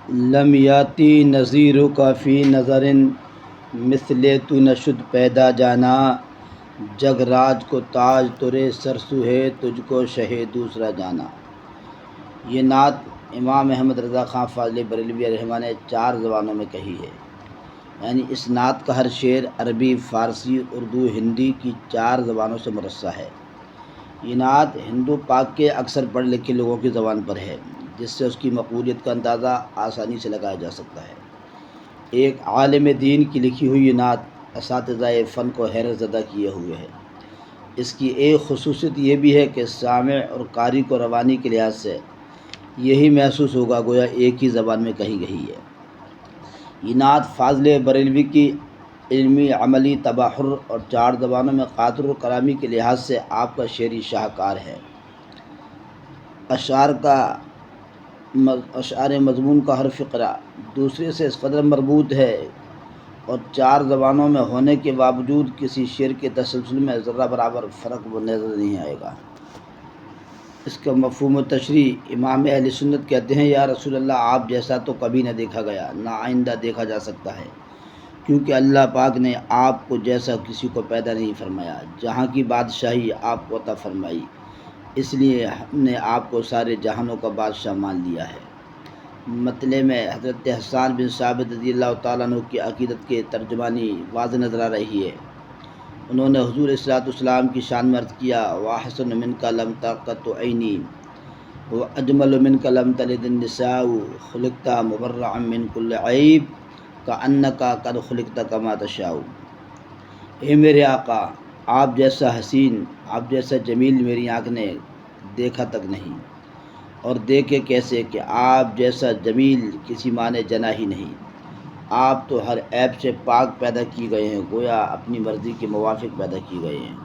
لم یاتی نظیرک فی نظر مثل تو نشد پیدا جانا، جگ راج کو تاج ترے سرسو ہے، تجھ کو شہ دوسرا جانا۔ یہ نعت امام احمد رضا خان فاضل بریلوی رحمہ نے 4 زبانوں میں کہی ہے، یعنی اس نعت کا ہر شعر عربی، فارسی، اردو، ہندی کی 4 زبانوں سے مرصع ہے۔ یہ نعت ہندو پاک کے اکثر پڑھے لکھے لوگوں کی زبان پر ہے، جس سے اس کی مقبولیت کا اندازہ آسانی سے لگایا جا سکتا ہے۔ ایک عالم دین کی لکھی ہوئی یہ نعت اساتذہ فن کو حیرت زدہ کیے ہوئے ہے۔ اس کی ایک خصوصیت یہ بھی ہے کہ سامع اور قاری کو روانی کے لحاظ سے یہی محسوس ہوگا گویا ایک ہی زبان میں کہی گئی ہے۔ یہ نعت فاضل بریلوی کی علمی، عملی، تبحر اور 4 زبانوں میں قاطر و کلامی کے لحاظ سے آپ کا شعری شاہکار ہے۔ اشعار مضمون کا ہر فقرہ دوسرے سے اس قدر مربوط ہے اور 4 زبانوں میں ہونے کے باوجود کسی شعر کے تسلسل میں ذرہ برابر فرق نظر نہیں آئے گا۔ اس کا مفہوم و تشریح امام اہل سنت کہتے ہیں، یا رسول اللہ، آپ جیسا تو کبھی نہ دیکھا گیا، نہ آئندہ دیکھا جا سکتا ہے، کیونکہ اللہ پاک نے آپ کو جیسا کسی کو پیدا نہیں فرمایا، جہاں کی بادشاہی آپ کو عطا فرمائی، اس لیے ہم نے آپ کو سارے جہانوں کا بادشاہ مان لیا ہے۔ مطلع میں حضرت حسان بن ثابت رضی اللہ تعالیٰ عنہ کی عقیدت کے ترجمانی واضح نظر آ رہی ہے۔ انہوں نے حضور صلی اللہ علیہ وسلم کی شان میں عرض کیا، وَأَحْسَنُ مِنْكَ لَمْ تَقَطُّ عَيْنِي وَأَجْمَلُ مِنْكَ لَمْ تَلِدِ النِّسَاءُ خُلِقْتَ مُبَرَّأً مِنْ كُلِّ عَيْبٍ كَأَنَّكَ قَدْ خُلِقْتَ كَمَا تَشَاءُ۔ اے میرے آقا، آپ جیسا حسین، آپ جیسا جمیل میری آنکھ نے دیکھا تک نہیں، اور دیکھے کیسے کہ آپ جیسا جمیل کسی ماں نے جنا ہی نہیں۔ آپ تو ہر عیب سے پاک پیدا کیے گئے ہیں، گویا اپنی مرضی کے موافق پیدا کیے گئے ہیں۔